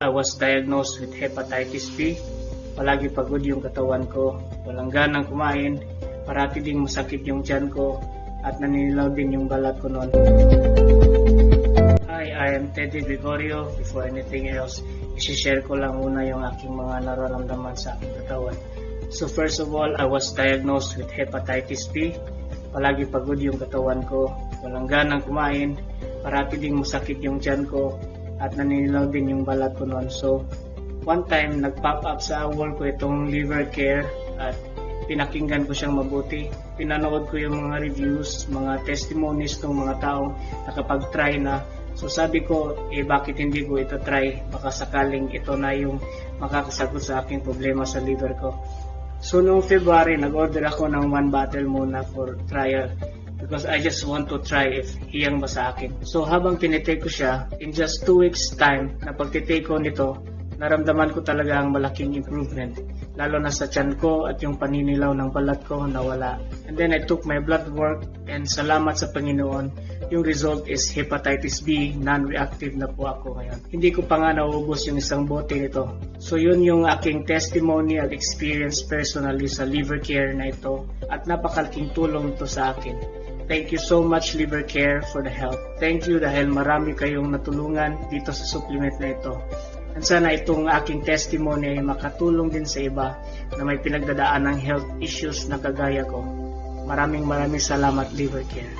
I was diagnosed with hepatitis B. Palagi pagod yung katawan ko, walang ganang kumain, parati ding masakit yung tiyan ko, at naninilaw din yung balat ko noon. Hi, I am Teddy Gregorio. Before anything else, isi-share ko lang muna yung aking mga nararamdaman sa aking katawan. So first of all, I was diagnosed with hepatitis B. Palagi pagod yung katawan ko, walang ganang kumain, parati ding masakit yung tiyan ko, at naninilaw din yung balat ko noon. So, one time, nag-pop up sa wall ko itong liver care at pinakinggan ko siyang mabuti. Pinanood ko yung mga reviews, mga testimonies ng mga taong nakapag-try na. So sabi ko, bakit hindi ko ito try? Baka sakaling ito na yung makakasagot sa aking problema sa liver ko. So noong February, nag-order ako ng 1 bottle muna for trial, because I just want to try if hiyang ba sa akin. So habang tinitake ko siya, in just 2 weeks time na pagtitake ko nito, naramdaman ko talaga ang malaking improvement. Lalo na sa tiyan ko at yung paninilaw ng balat ko nawala. And then I took my blood work and salamat sa Panginoon, yung result is hepatitis B, non-reactive na po ako ngayon. Hindi ko pa nga nauubos yung isang bote nito. So yun yung aking testimony at experience personally sa liver care na ito at napakalaking tulong ito sa akin. Thank you so much Liver Care for the help. Thank you dahil marami kayong natulungan dito sa supplement na ito. At sana itong aking testimony ay makatulong din sa iba na may pinagdadaan ng health issues na kagaya ko. Maraming salamat Liver Care.